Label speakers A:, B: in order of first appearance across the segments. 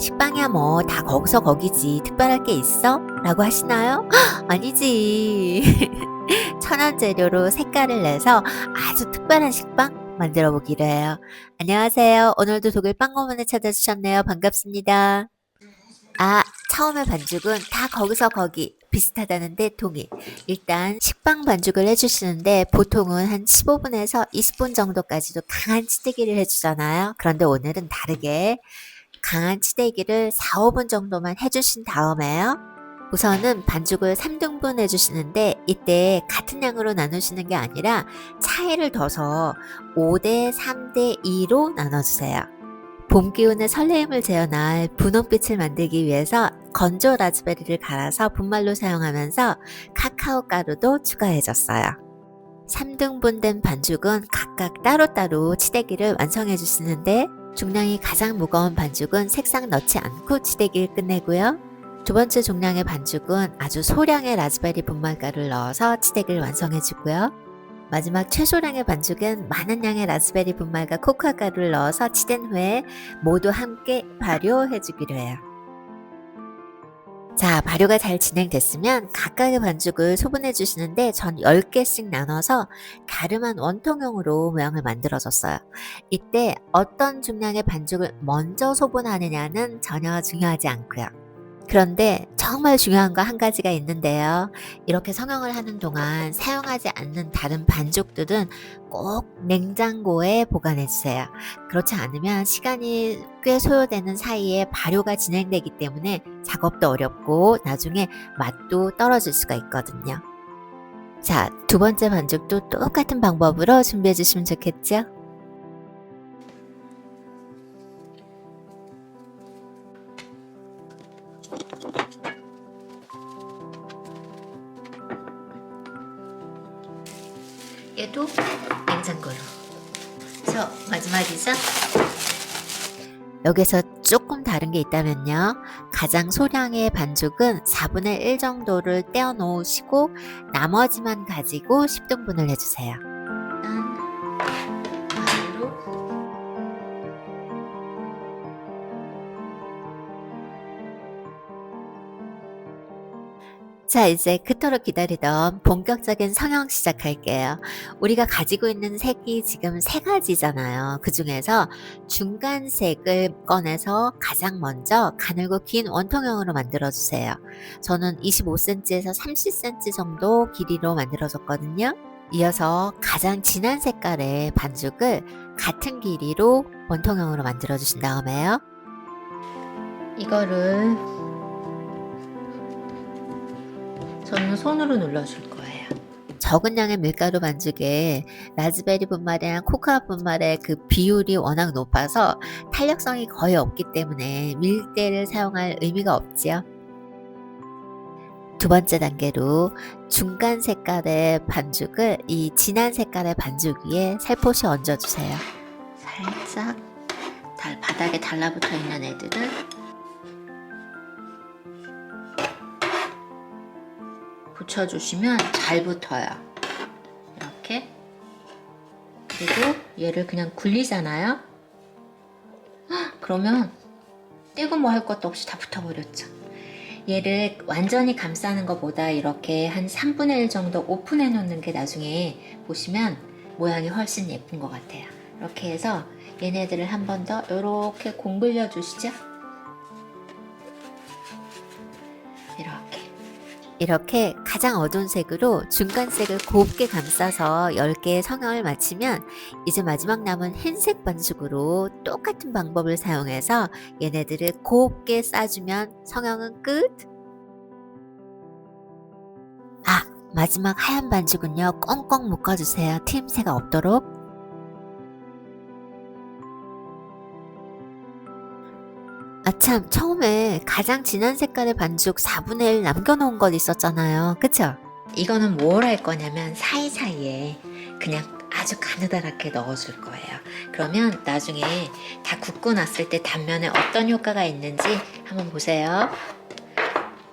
A: 식빵이야 뭐 다 거기서 거기지 특별할 게 있어? 라고 하시나요? 아니지. 천연 재료로 색깔을 내서 아주 특별한 식빵 만들어 보기로 해요. 안녕하세요. 오늘도 독일 빵고문을 찾아주셨네요. 반갑습니다. 아, 처음에 반죽은 다 거기서 거기 비슷하다는데 동의. 일단 식빵 반죽을 해주시는데 보통은 한 15분에서 20분 정도까지도 강한 치대기를 해주잖아요. 그런데 오늘은 다르게 강한 치대기를 4, 5분 정도만 해주신 다음에요. 우선은 반죽을 3등분 해주시는데 이때 같은 양으로 나누시는 게 아니라 차이를 둬서 5대 3대 2로 나눠주세요. 봄 기운의 설레임을 재현할 분홍빛을 만들기 위해서 건조 라즈베리를 갈아서 분말로 사용하면서 카카오 가루도 추가해줬어요. 3등분된 반죽은 각각 따로따로 치대기를 완성해 주시는데 중량이 가장 무거운 반죽은 색상 넣지 않고 치대기를 끝내고요. 두 번째 중량의 반죽은 아주 소량의 라즈베리 분말가루를 넣어서 치대기를 완성해 주고요. 마지막 최소량의 반죽은 많은 양의 라즈베리 분말과 코코아 가루를 넣어서 치댄 후에 모두 함께 발효해 주기로 해요. 자, 발효가 잘 진행됐으면 각각의 반죽을 소분해 주시는데 전 10개씩 나눠서 가름한 원통형으로 모양을 만들어줬어요. 이때 어떤 중량의 반죽을 먼저 소분하느냐는 전혀 중요하지 않고요. 그런데 정말 중요한 거 한 가지가 있는데요. 이렇게 성형을 하는 동안 사용하지 않는 다른 반죽들은 꼭 냉장고에 보관해 주세요. 그렇지 않으면 시간이 꽤 소요되는 사이에 발효가 진행되기 때문에 작업도 어렵고 나중에 맛도 떨어질 수가 있거든요. 자, 두 번째 반죽도 똑같은 방법으로 준비해 주시면 좋겠죠? 얘도 냉장고로. 그래서 마지막이죠? 여기서 조금 다른 게 있다면요. 가장 소량의 반죽은 4분의 1 정도를 떼어 놓으시고 나머지만 가지고 10등분을 해주세요. 가위로 자, 이제 그토록 기다리던 본격적인 성형 시작할게요. 우리가 가지고 있는 색이 지금 세 가지잖아요. 그 중에서 중간색을 꺼내서 가장 먼저 가늘고 긴 원통형으로 만들어주세요. 저는 25cm에서 30cm 정도 길이로 만들어줬거든요. 이어서 가장 진한 색깔의 반죽을 같은 길이로 원통형으로 만들어주신 다음에요. 이거를 저는 손으로 눌러줄 거예요. 적은 양의 밀가루 반죽에 라즈베리 분말이랑 코코아 분말의 그 비율이 워낙 높아서 탄력성이 거의 없기 때문에 밀대를 사용할 의미가 없지요. 두 번째 단계로 중간 색깔의 반죽을 이 진한 색깔의 반죽 위에 살포시 얹어주세요. 살짝 바닥에 달라붙어 있는 애들은 붙여주시면 잘 붙어요. 이렇게. 그리고 얘를 그냥 굴리잖아요. 그러면 떼고 뭐 할 것도 없이 다 붙어버렸죠. 얘를 완전히 감싸는 것보다 이렇게 한 3분의 1 정도 오픈해 놓는 게 나중에 보시면 모양이 훨씬 예쁜 것 같아요. 이렇게 해서 얘네들을 한 번 더 이렇게 공굴려 주시죠. 이렇게 가장 어두운 색으로 중간색을 곱게 감싸서 10개의 성형을 마치면 이제 마지막 남은 흰색 반죽으로 똑같은 방법을 사용해서 얘네들을 곱게 싸주면 성형은 끝! 아, 마지막 하얀 반죽은요, 꽁꽁 묶어주세요. 트임새가 없도록. 아참, 처음에 가장 진한 색깔의 반죽 4분의 1 남겨놓은 것 있었잖아요. 그쵸? 이거는 뭘 할 거냐면 사이사이에 그냥 아주 가느다랗게 넣어줄 거예요. 그러면 나중에 다 굽고 났을 때 단면에 어떤 효과가 있는지 한번 보세요.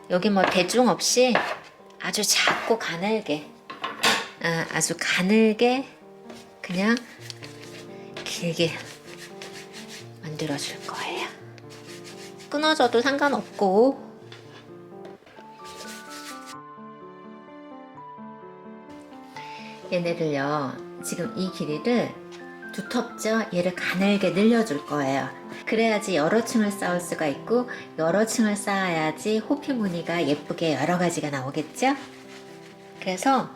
A: 여기 뭐 대중 없이 아주 작고 가늘게 아주 가늘게 그냥 길게 만들어줄 거예요. 끊어져도 상관없고. 얘네를요, 지금 이 길이를 두텁죠? 얘를 가늘게 늘려줄 거예요. 그래야지 여러 층을 쌓을 수가 있고 여러 층을 쌓아야지 호피 무늬가 예쁘게 여러 가지가 나오겠죠? 그래서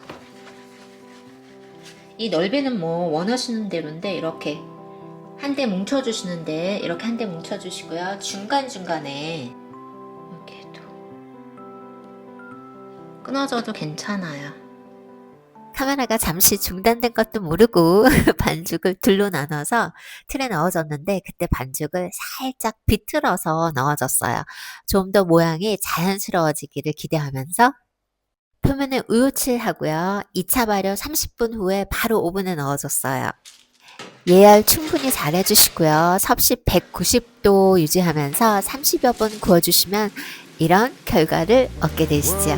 A: 이 넓이는 뭐 원하시는 대로인데 이렇게 한 대 뭉쳐주시는데 이렇게 한 대 뭉쳐주시고요. 중간중간에 이렇게도 끊어져도 괜찮아요. 카메라가 잠시 중단된 것도 모르고 반죽을 둘로 나눠서 틀에 넣어줬는데 그때 반죽을 살짝 비틀어서 넣어줬어요. 좀 더 모양이 자연스러워지기를 기대하면서 표면에 우유칠하고요. 2차 발효 30분 후에 바로 오븐에 넣어줬어요. 예열 충분히 잘 해주시고요. 섭씨 190도 유지하면서 30여 분 구워주시면 이런 결과를 얻게 되시죠.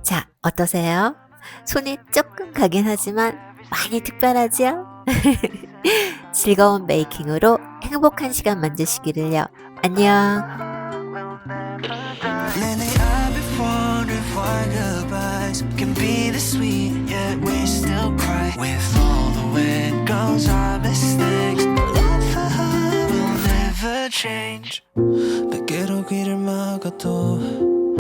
A: 자, 어떠세요? 손이 조금 가긴 하지만 많이 특별하지요? 즐거운 베이킹으로 행복한 시간 만드시기를요. 안녕. Can be this sweet, yet we still cry. With all the way it goes, our mistakes, but love for her will never change. 베개로 귀를 막아도